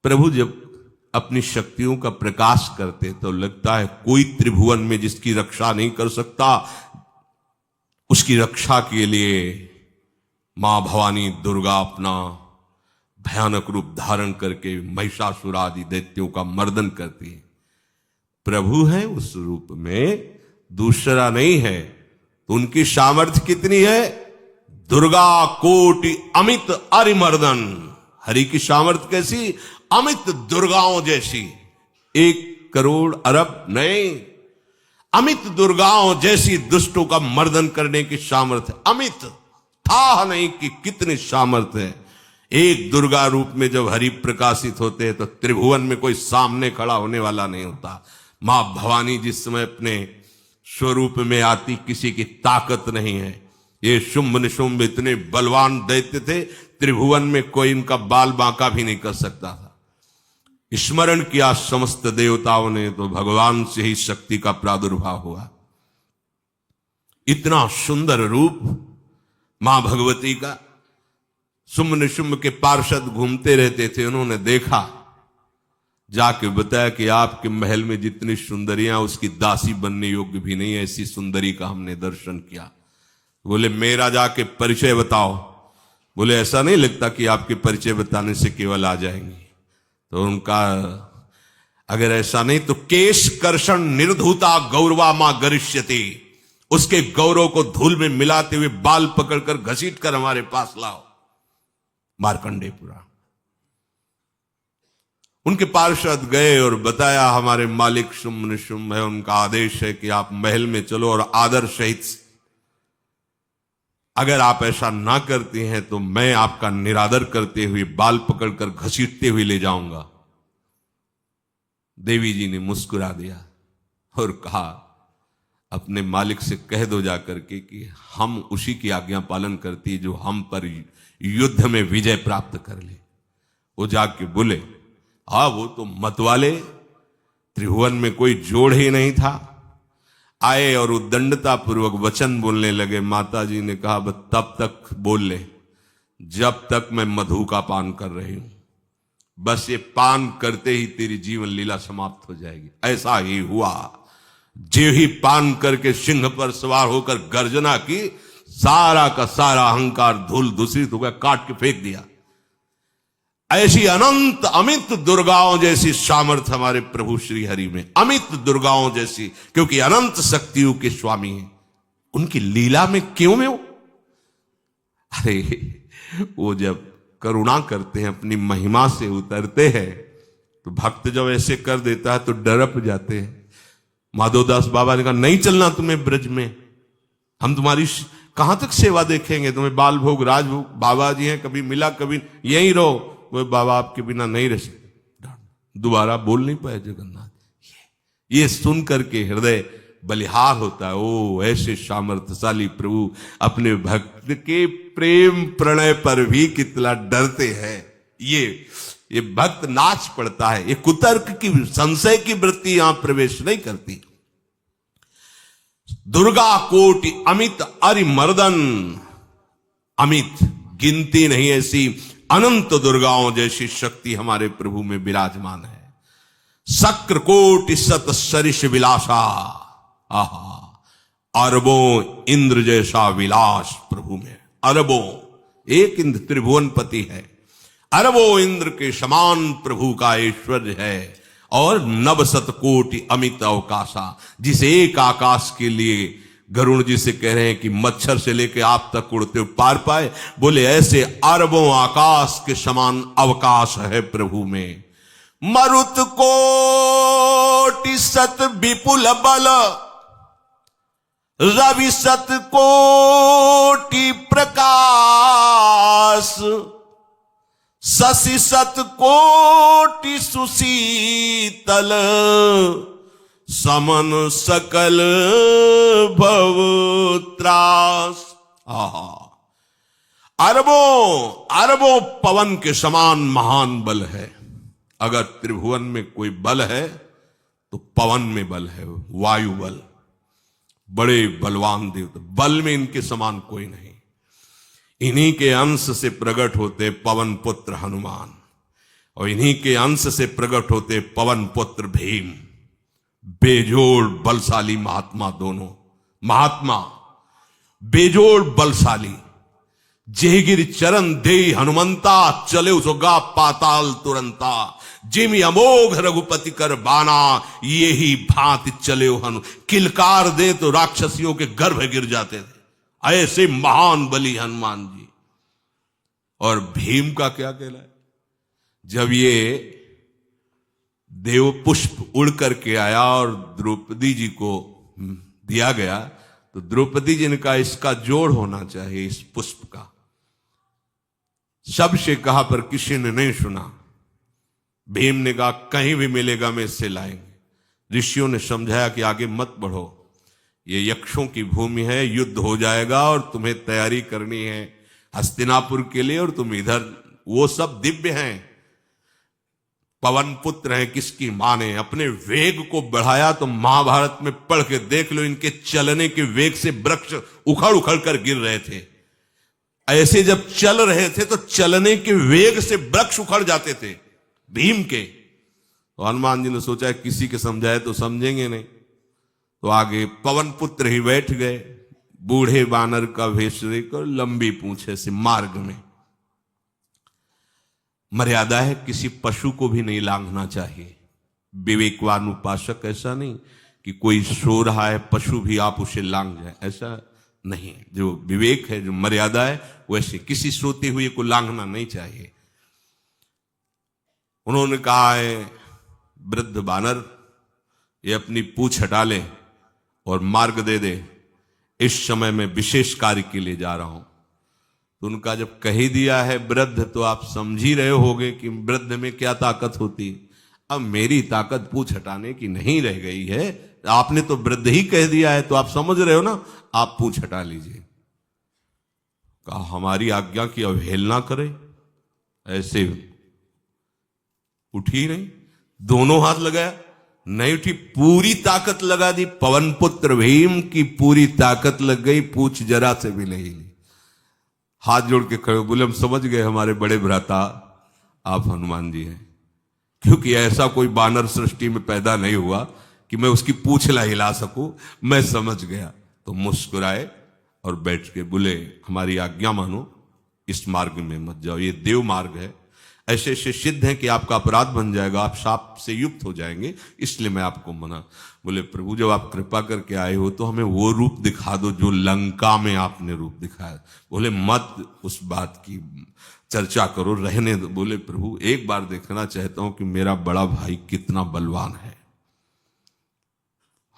प्रभु जब अपनी शक्तियों का प्रकाश करते तो लगता है कोई त्रिभुवन में जिसकी रक्षा नहीं कर सकता। उसकी रक्षा के लिए मां भवानी दुर्गा अपना भयानक रूप धारण करके महिषासुर आदि दैत्यों का मर्दन करती है। प्रभु है उस रूप में, दूसरा नहीं है। तो उनकी सामर्थ्य कितनी है? दुर्गा कोटि अमित अरिमर्दन। हरि की सामर्थ्य कैसी? अमित दुर्गाओं जैसी। 1 करोड़ अरब नहीं, अमित दुर्गाओं जैसी दुष्टों का मर्दन करने की सामर्थ्य। अमित था नहीं कि कितनी सामर्थ्य है। एक दुर्गा रूप में जब हरि प्रकाशित होते हैं तो त्रिभुवन में कोई सामने खड़ा होने वाला नहीं होता। मां भवानी जिस समय अपने स्वरूप में आती किसी की ताकत नहीं है। ये शुंभ निशुंभ इतने बलवान दैत्य थे, त्रिभुवन में कोई इनका बाल बांका भी नहीं कर सकता था। स्मरण किया समस्त देवताओं ने तो भगवान से ही शक्ति का प्रादुर्भाव हुआ। इतना सुंदर रूप मां भगवती का। शुंभ निशुंभ के पार्षद घूमते रहते थे, उन्होंने देखा, जाके बताया कि आपके महल में जितनी सुंदरियां उसकी दासी बनने योग्य भी नहीं, ऐसी सुंदरी का हमने दर्शन किया। बोले मेरा जाके परिचय बताओ। बोले ऐसा नहीं लगता कि आपके परिचय बताने से केवल आ जाएंगी। तो उनका अगर ऐसा नहीं तो केश कर्षण निर्धूता गौरवा मां गरिष्यति। उसके गौरव को धूल में मिलाते हुए बाल पकड़कर घसीट कर हमारे पास लाओ। मार्कंडेयपुरा उनके पार्षद गए और बताया हमारे मालिक शुंभ निशुंभ है, उनका आदेश है कि आप महल में चलो और आदर सहित, अगर आप ऐसा ना करती हैं तो मैं आपका निरादर करते हुए बाल पकड़कर घसीटते हुए ले जाऊंगा। देवी जी ने मुस्कुरा दिया और कहा अपने मालिक से कह दो जाकर के कि हम उसी की आज्ञा पालन करती जो हम पर युद्ध में विजय प्राप्त कर ले। वो जाके बोले हाँ वो तो मतवाले, त्रिभुवन में कोई जोड़ ही नहीं था। आए और उद्दंडता पूर्वक वचन बोलने लगे। माता जी ने कहा बस तब तक बोल ले जब तक मैं मधु का पान कर रही हूं। बस ये पान करते ही तेरी जीवन लीला समाप्त हो जाएगी। ऐसा ही हुआ। जो ही पान करके सिंह पर सवार होकर गर्जना की, सारा का सारा अहंकार धूल दूषित हो गया, काट के फेंक दिया। ऐसी अनंत अमित दुर्गाओं जैसी सामर्थ्य हमारे प्रभु श्री हरि में, अमित दुर्गाओं जैसी, क्योंकि अनंत शक्तियों के स्वामी हैं। उनकी लीला में क्यों में हो? अरे वो जब करुणा करते हैं, अपनी महिमा से उतरते हैं, तो भक्त जब ऐसे कर देता है तो डरप जाते हैं। माधोदास बाबा ने कहा नहीं चलना तुम्हें ब्रज में, हम तुम्हारी कहां तक सेवा देखेंगे, तुम्हें बाल भोग राजभोग। बाबा जी हैं, कभी मिला कभी यहीं रहो। वो बाबा आपके बिना नहीं रह सकते। दोबारा बोल नहीं पाए जगन्नाथ। ये सुन करके हृदय बलिहार होता है। ओ ऐसे सामर्थ्यशाली प्रभु अपने भक्त के प्रेम प्रणय पर भी कितना डरते हैं। ये भक्त नाच पड़ता है। ये कुतर्क की, संशय की वृत्ति यहां प्रवेश नहीं करती। दुर्गा कोटि अमित अरिमर्दन। अमित गिनती नहीं, ऐसी अनंत दुर्गाओं जैसी शक्ति हमारे प्रभु में विराजमान है। शक्र कोटि सत सरिष विलासा। आहा, अरबों इंद्र जैसा विलास प्रभु में। अरबों, एक इंद्र त्रिभुवनपति है, अरबों इंद्र के समान प्रभु का ऐश्वर्य है। और नव शत कोटि अमित अवकाशा, जिस एक आकाश के लिए गरुण जी से कह रहे हैं कि मच्छर से लेके आप तक उड़ते हुए पार पाए। बोले ऐसे अरबों आकाश के समान अवकाश है प्रभु में। मरुत कोटि सत विपुल बल, रवि सत कोटि प्रकाश, शशि सत कोटि सुशीतल, समन सकल भव त्रास। अरबों पवन के समान महान बल है। अगर त्रिभुवन में कोई बल है तो पवन में बल है, वायु बल। बड़े बलवान देवता, बल में इनके समान कोई नहीं। इन्हीं के अंश से प्रकट होते पवन पुत्र हनुमान। और इन्हीं के अंश से प्रकट होते पवन पुत्र भीम, बेजोड़ बलशाली महात्मा। दोनों महात्मा बेजोड़ बलशाली। जेगिर चरण दे हनुमंता, चले उसगा पाताल तुरंता। जिम अमोघ रघुपति कर बाना, ये ही भांति चले हनु। किलकार दे तो राक्षसियों के गर्भ गिर जाते थे। ऐसे महान बली हनुमान जी। और भीम का क्या कहना है? जब ये देव पुष्प उड़ करके आया और द्रौपदी जी को दिया गया, तो द्रौपदी जी ने कहा इसका जोड़ होना चाहिए, इस पुष्प का। सबसे कहा पर किसी ने नहीं सुना। भीम ने कहा कहीं भी मिलेगा मैं इससे लाएंगे। ऋषियों ने समझाया कि आगे मत बढ़ो, ये यक्षों की भूमि है, युद्ध हो जाएगा और तुम्हें तैयारी करनी है हस्तिनापुर के लिए, और तुम इधर, वो सब दिव्य हैं, पवन पुत्र हैं, किसकी माने। अपने वेग को बढ़ाया तो महाभारत में पढ़ के देख लो, इनके चलने के वेग से वृक्ष उखड़ उखड़ कर गिर रहे थे। ऐसे जब चल रहे थे तो चलने के वेग से वृक्ष उखड़ जाते थे भीम के। तो हनुमान जी ने सोचा किसी के समझाए तो समझेंगे नहीं, तो आगे पवन पुत्र ही बैठ गए, बूढ़े बानर का वेश लेकर, लंबी पूंछे से। मार्ग में मर्यादा है, किसी पशु को भी नहीं लांघना चाहिए। विवेकवान उपासक ऐसा नहीं कि कोई सो रहा है पशु भी आप उसे लांघ जाए, ऐसा नहीं। जो विवेक है, जो मर्यादा है, वैसे किसी सोते हुए को लांघना नहीं चाहिए। उन्होंने कहा है वृद्ध बानर, ये अपनी पूंछ हटा ले और मार्ग दे दे, इस समय मैं विशेष कार्य के लिए जा रहा हूं। तो उनका जब कह ही दिया है वृद्ध, तो आप समझ ही रहे होगे कि वृद्ध में क्या ताकत होती। अब मेरी ताकत पूंछ हटाने की नहीं रह गई है, आपने तो वृद्ध ही कह दिया है, तो आप समझ रहे हो ना, आप पूंछ हटा लीजिए। कहा हमारी आज्ञा की अवहेलना करे, ऐसे उठी नहीं, दोनों हाथ लगाया, नहीं उठी, पूरी ताकत लगा दी। पवन पुत्र भीम की पूरी ताकत लग गई, पूंछ जरा से भी नहीं ली। हाथ जोड़ के खड़े बोले हम समझ गए हमारे बड़े भ्राता आप हनुमान जी हैं, क्योंकि ऐसा कोई बानर सृष्टि में पैदा नहीं हुआ कि मैं उसकी पूंछ ला हिला सकूं। मैं समझ गया। तो मुस्कुराए और बैठ के बोले हमारी आज्ञा मानो, इस मार्ग में मत जाओ, ये देव मार्ग है, ऐसे ऐसे सिद्ध हैं कि आपका अपराध बन जाएगा, आप शाप से युक्त हो जाएंगे, इसलिए मैं आपको मना। बोले प्रभु जब आप कृपा करके आए हो तो हमें वो रूप दिखा दो जो लंका में आपने रूप दिखाया। बोले मत उस बात की चर्चा करो, रहने दो। बोले प्रभु एक बार देखना चाहता हूं कि मेरा बड़ा भाई कितना बलवान है।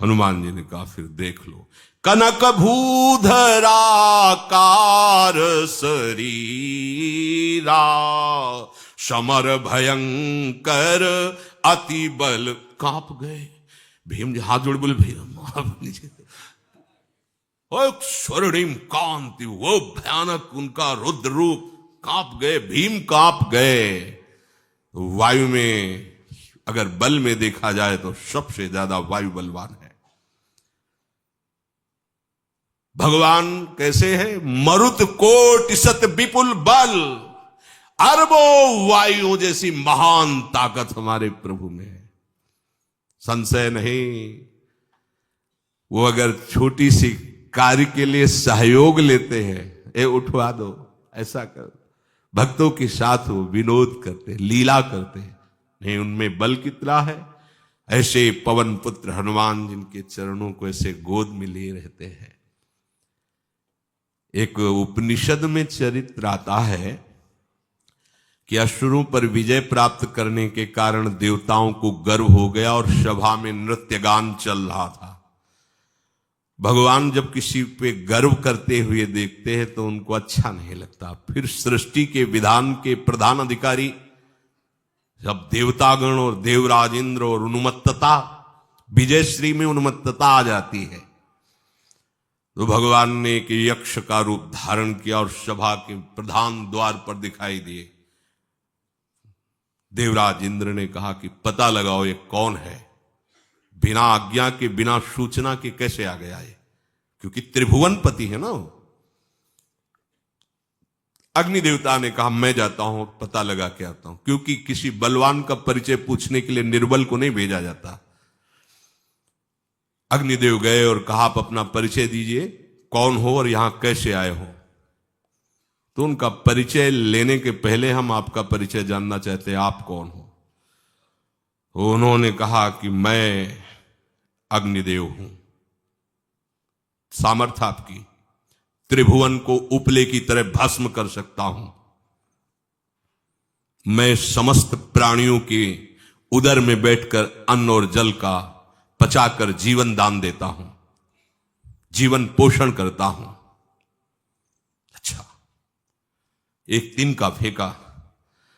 हनुमान जी ने कहा फिर देख लो। कनक भूधराकार शरीरा, समर भयंकर अति बल। कांप गए भीम जी, हाथ जोड़ बोले भैया नीचे। स्वर्णिम कांति, वो भयानक उनका रुद्र रूप, कांप गए भीम, कांप गए। वायु में अगर बल में देखा जाए तो सबसे ज्यादा वायु बलवान है। भगवान कैसे है? मरुत कोट सत विपुल बल, अरबों वायु जैसी महान ताकत हमारे प्रभु में है, संशय नहीं। वो अगर छोटी सी कार्य के लिए सहयोग लेते हैं, ए उठवा दो, ऐसा कर, भक्तों के साथ वो विनोद करते, लीला करते, नहीं उनमें बल कितना है। ऐसे पवन पुत्र हनुमान जिनके चरणों को ऐसे गोद में लिए रहते हैं। एक उपनिषद में चरित्र आता है कि असुरों पर विजय प्राप्त करने के कारण देवताओं को गर्व हो गया और सभा में नृत्य गान चल रहा था। भगवान जब किसी पे गर्व करते हुए देखते हैं तो उनको अच्छा नहीं लगता। फिर सृष्टि के विधान के प्रधान अधिकारी जब देवतागण और देवराज इंद्र और उन्मत्तता, विजयश्री में उन्मत्तता आ जाती है, तो भगवान ने एक यक्ष का रूप धारण किया और सभा के प्रधान द्वार पर दिखाई दिए। देवराज इंद्र ने कहा कि पता लगाओ ये कौन है, बिना आज्ञा के बिना सूचना के कैसे आ गया है, क्योंकि त्रिभुवन पति है ना। अग्नि देवता ने कहा मैं जाता हूं, पता लगा के आता हूं, क्योंकि किसी बलवान का परिचय पूछने के लिए निर्बल को नहीं भेजा जाता। अग्निदेव गए और कहा आप अपना परिचय दीजिए, कौन हो और यहां कैसे आए हो। तो उनका परिचय लेने के पहले हम आपका परिचय जानना चाहते हैं, आप कौन हो। उन्होंने कहा कि मैं अग्निदेव हूं। सामर्थ्य आपकी, त्रिभुवन को उपले की तरह भस्म कर सकता हूं। मैं समस्त प्राणियों के उदर में बैठकर अन्न और जल का पचाकर जीवन दान देता हूं, जीवन पोषण करता हूं। अच्छा, एक तिनका फेंका,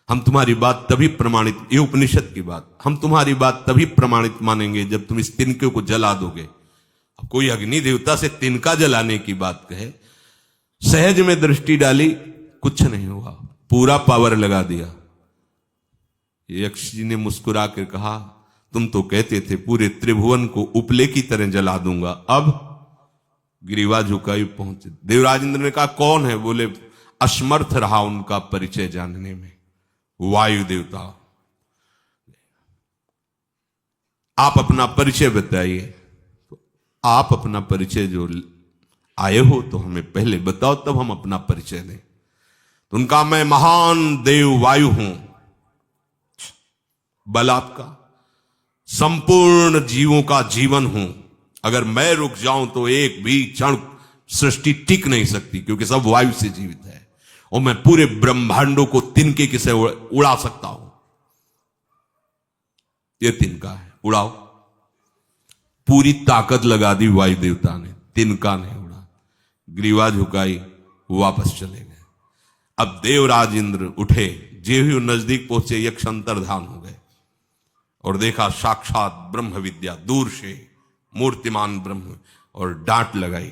हम तुम्हारी बात तभी प्रमाणित, ये उपनिषद की बात, हम तुम्हारी बात तभी प्रमाणित मानेंगे जब तुम इस तिनके को जला दोगे। अब कोई अग्नि देवता से तिनका जलाने की बात कहे, सहज में दृष्टि डाली, कुछ नहीं हुआ, पूरा पावर लगा दिया। यक्ष जी ने मुस्कुरा कर कहा तुम तो कहते थे पूरे त्रिभुवन को उपले की तरह जला दूंगा, अब गिरीवा झुकाई पहुंचे। देवराजेंद्र ने कहा कौन है? बोले असमर्थ रहा उनका परिचय जानने में, वायु देवता। आप अपना परिचय बताइए। तो आप अपना परिचय जो आए हो तो हमें पहले बताओ, तब हम अपना परिचय दें। तो उनका मैं महान देव वायु हूं। बल आपका, संपूर्ण जीवों का जीवन हूं। अगर मैं रुक जाऊं तो एक भी क्षण सृष्टि टिक नहीं सकती, क्योंकि सब वायु से जीवित है। और मैं पूरे ब्रह्मांडों को तिनके के से उड़ा सकता हूं। यह तिनका है, उड़ाओ। पूरी ताकत लगा दी वायु देवता ने, तिनका नहीं उड़ा। ग्रीवा झुकाई, वापस चले गए। अब देवराज इंद्र उठे, जे ही नजदीक पहुंचे यक्ष अंतर्धान हो गए और देखा साक्षात ब्रह्म विद्या दूर से मूर्तिमान ब्रह्म, और डांट लगाई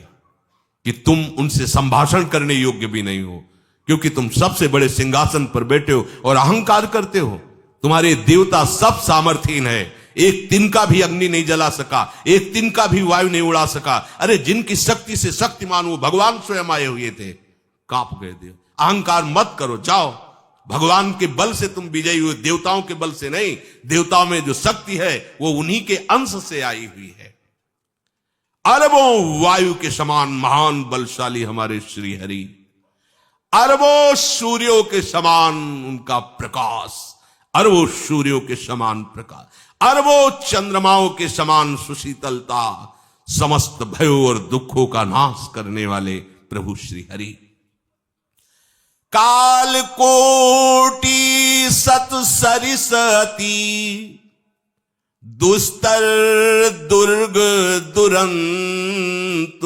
कि तुम उनसे संभाषण करने योग्य भी नहीं हो, क्योंकि तुम सबसे बड़े सिंहासन पर बैठे हो और अहंकार करते हो। तुम्हारे देवता सब सामर्थ्यहीन है, एक तिनका भी अग्नि नहीं जला सका, एक तिनका भी वायु नहीं उड़ा सका। अरे जिनकी शक्ति से शक्तिमान वो भगवान स्वयं आए हुए थे, कांप गए देव। अहंकार मत करो, जाओ। भगवान के बल से तुम विजयी हुए, देवताओं के बल से नहीं। देवताओं में जो शक्ति है वो उन्हीं के अंश से आई हुई है। अरबों वायु के समान महान बलशाली हमारे श्री हरि, अरबों सूर्यों के समान उनका प्रकाश, अरबों सूर्यों के समान प्रकाश, अरबों चंद्रमाओं के समान सुशीतलता, समस्त भयों और दुखों का नाश करने वाले प्रभु श्री हरि। काल कोटि सत सरिसती, दुस्तर दुर्ग दुरंत,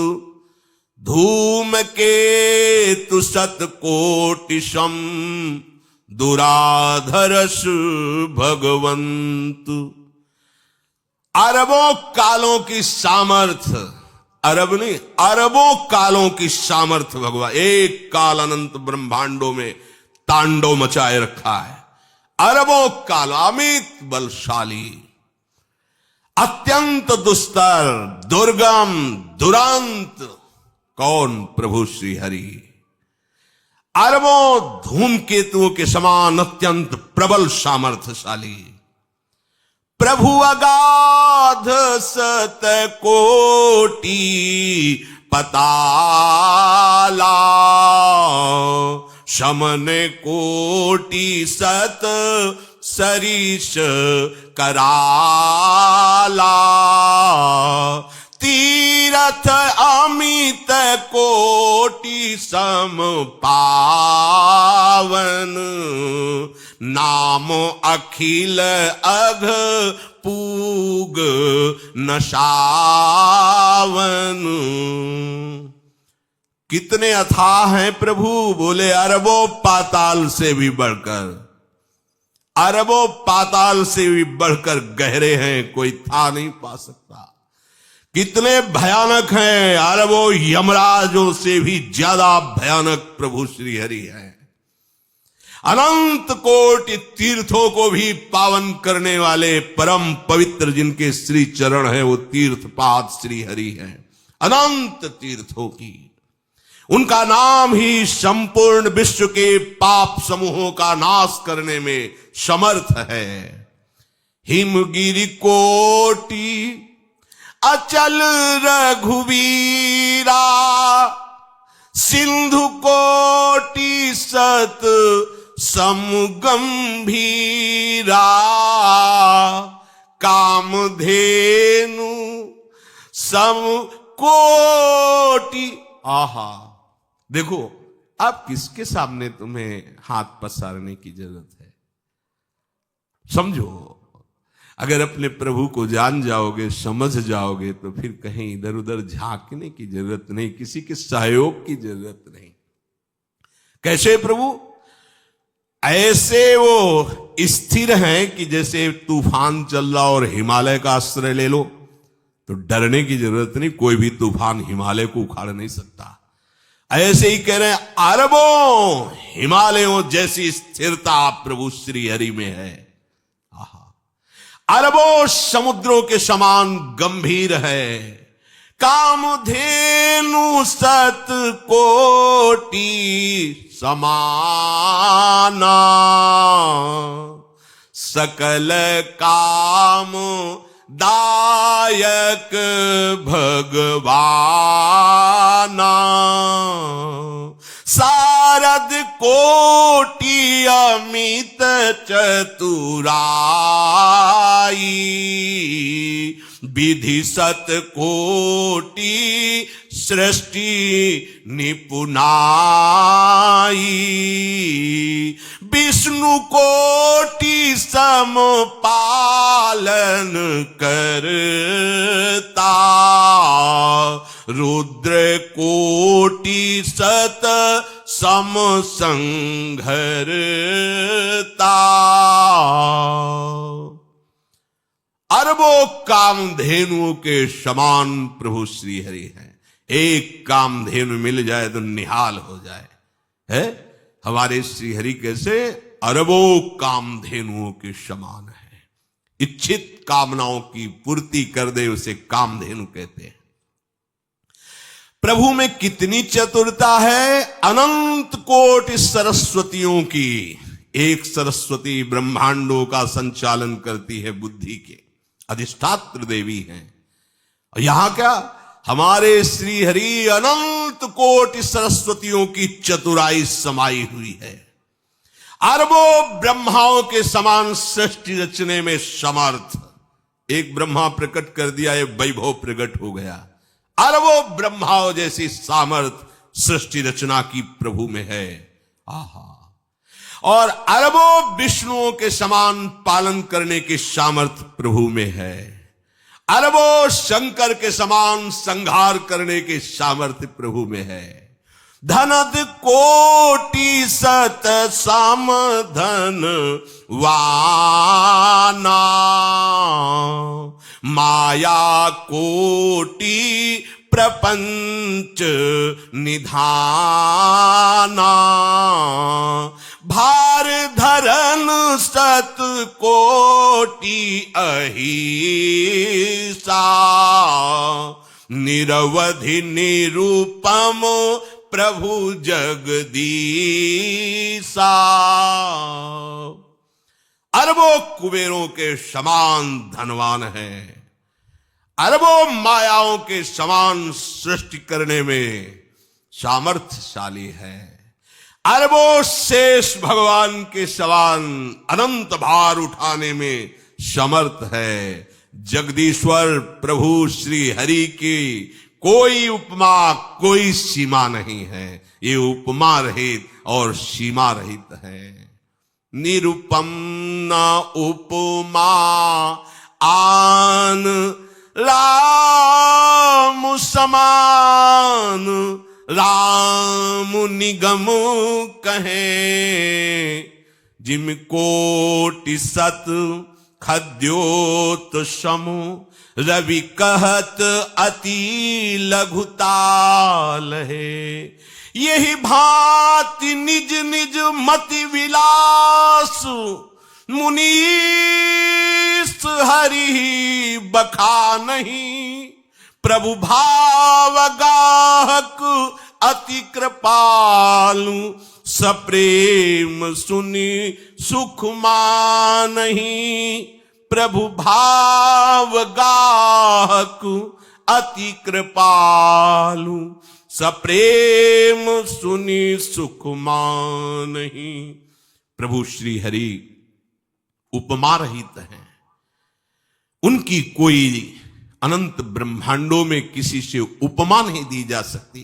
धूम के तु सत कोटिशम, दुराधरस भगवंत। अरबों कालों की सामर्थ्य, अरब नहीं अरबों कालों की सामर्थ्य भगवान, एक काल अनंत ब्रह्मांडों में तांडव मचाए रखा है। अरबों काल, अमित बलशाली, अत्यंत दुस्तर, दुर्गम, दुरांत। कौन? प्रभु श्री हरि। अरबों धूमकेतुओं के समान अत्यंत प्रबल सामर्थ्यशाली प्रभु, अगाध सत कोटि पताला, शमन कोटि सत सरीश कराला, तीरथ अमित कोटि सम पावन, नाम अखिल अघ पूग न सावन। कितने अथाह हैं प्रभु? बोले अरबों पाताल से भी बढ़कर, अरबों पाताल से भी बढ़कर गहरे हैं, कोई था नहीं पा सकता। कितने भयानक हैं? अरबों यमराजों से भी ज्यादा भयानक प्रभु श्री हरि हैं। अनंत कोटि तीर्थों को भी पावन करने वाले परम पवित्र जिनके श्री चरण हैं, वो तीर्थपाद श्री हरि हैं। अनंत तीर्थों की उनका नाम ही संपूर्ण विश्व के पाप समूहों का नाश करने में समर्थ है। हिमगिरि कोटि अचल रघुवीरा, सिंधु कोटि सत समगंभीरा, कामधेनु सम कोटि। आहा, देखो अब किसके सामने तुम्हें हाथ पसारने की जरूरत है? समझो, अगर अपने प्रभु को जान जाओगे, समझ जाओगे, तो फिर कहीं इधर उधर झांकने की जरूरत नहीं, किसी के सहयोग की जरूरत नहीं। कैसे प्रभु? ऐसे वो स्थिर हैं कि जैसे तूफान चल रहा और हिमालय का आश्रय ले लो तो डरने की जरूरत नहीं, कोई भी तूफान हिमालय को उखाड़ नहीं सकता। ऐसे ही कह रहे हैं, अरबों हिमालयों जैसी स्थिरता प्रभु श्री हरि में है। अरबों समुद्रों के समान गंभीर है। कामधेनु सत कोटि समाना, सकल काम दायक भगवाना, सारद कोटि अमित चतुराई, विधि सत कोटि सृष्टि निपुनाई, विष्णु कोटि सम पालन करता, रुद्र कोटि सत सम संघरता। अरबों कामधेनुओं के समान प्रभु श्री हरि हैं। एक कामधेनु मिल जाए तो निहाल हो जाए। है हमारे श्री हरि कैसे? अरबों कामधेनुओं के समान है। इच्छित कामनाओं की पूर्ति कर दे उसे कामधेनु कहते हैं। प्रभु में कितनी चतुरता है! अनंत कोटि सरस्वतियों की एक सरस्वती ब्रह्मांडों का संचालन करती है, बुद्धि के अधिष्ठात्र देवी हैं। और यहां क्या, हमारे श्री हरि अनंत कोटि सरस्वतियों की चतुराई समाई हुई है। अरबों ब्रह्माओं के समान सृष्टि रचने में समर्थ। एक ब्रह्मा प्रकट कर दिया, ये वैभव प्रकट हो गया। अरबों ब्रह्माओं जैसी सामर्थ सृष्टि रचना की प्रभु में है। आहा! और अरबों विष्णुओं के समान पालन करने की सामर्थ प्रभु में है। अरबों शंकर के समान संहार करने की सामर्थ्य प्रभु में है। धनद कोटि सत समधन वाना, माया कोटि प्रपंच निधाना, भार धरन सत कोटि अहिसा, निरवधि निरूपम प्रभु जगदीसा। अरबों कुबेरों के समान धनवान है। अरबों मायाओं के समान सृष्टि करने में सामर्थ्यशाली है। अरबों शेष भगवान के समान अनंत भार उठाने में समर्थ है। जगदीश्वर प्रभु श्री हरि की कोई उपमा, कोई सीमा नहीं है। ये उपमा रहित और सीमा रहित है। निरुपम न उपमा आन राम समान, राम निगम कहे, जिम कोटि सत खद्योत समु, रवि कहत अति लघुताल है। यही भांति निज निज मति विलास, मुनीस हरि बखा नहीं। प्रभु भाव गाहक अति कृपालु, सप्रेम सुनि सुख मानहि। प्रभु भाव गाहक अति कृपालु, सप्रेम सुनि सुख मानहि। प्रभु श्री हरि उपमा रहित हैं, उनकी कोई अनंत ब्रह्मांडों में किसी से उपमा नहीं दी जा सकती।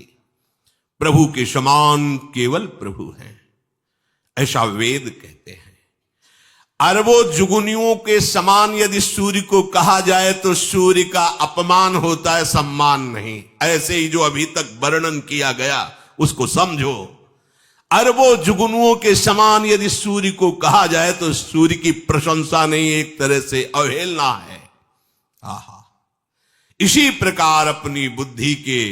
प्रभु के समान केवल प्रभु हैं, ऐसा वेद कहते हैं। अरबों जुगुनियों के समान यदि सूर्य को कहा जाए तो सूर्य का अपमान होता है, सम्मान नहीं। ऐसे ही जो अभी तक वर्णन किया गया उसको समझो। अरबों जुगनुओं के समान यदि सूर्य को कहा जाए तो सूर्य की प्रशंसा नहीं, एक तरह से अवहेलना है। आहा, इसी प्रकार अपनी बुद्धि के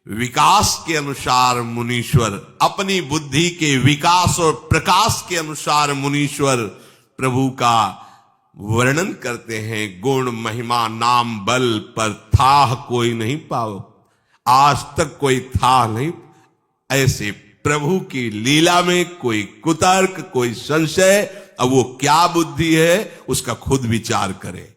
विकास के अनुसार मुनीश्वर, अपनी बुद्धि के विकास और प्रकाश के अनुसार मुनीश्वर प्रभु का वर्णन करते हैं। गुण महिमा नाम बल पर था कोई नहीं पाओ, आज तक कोई था नहीं। ऐसे प्रभु की लीला में कोई कुतर्क, कोई संशय, अब वो क्या बुद्धि है उसका खुद विचार करे।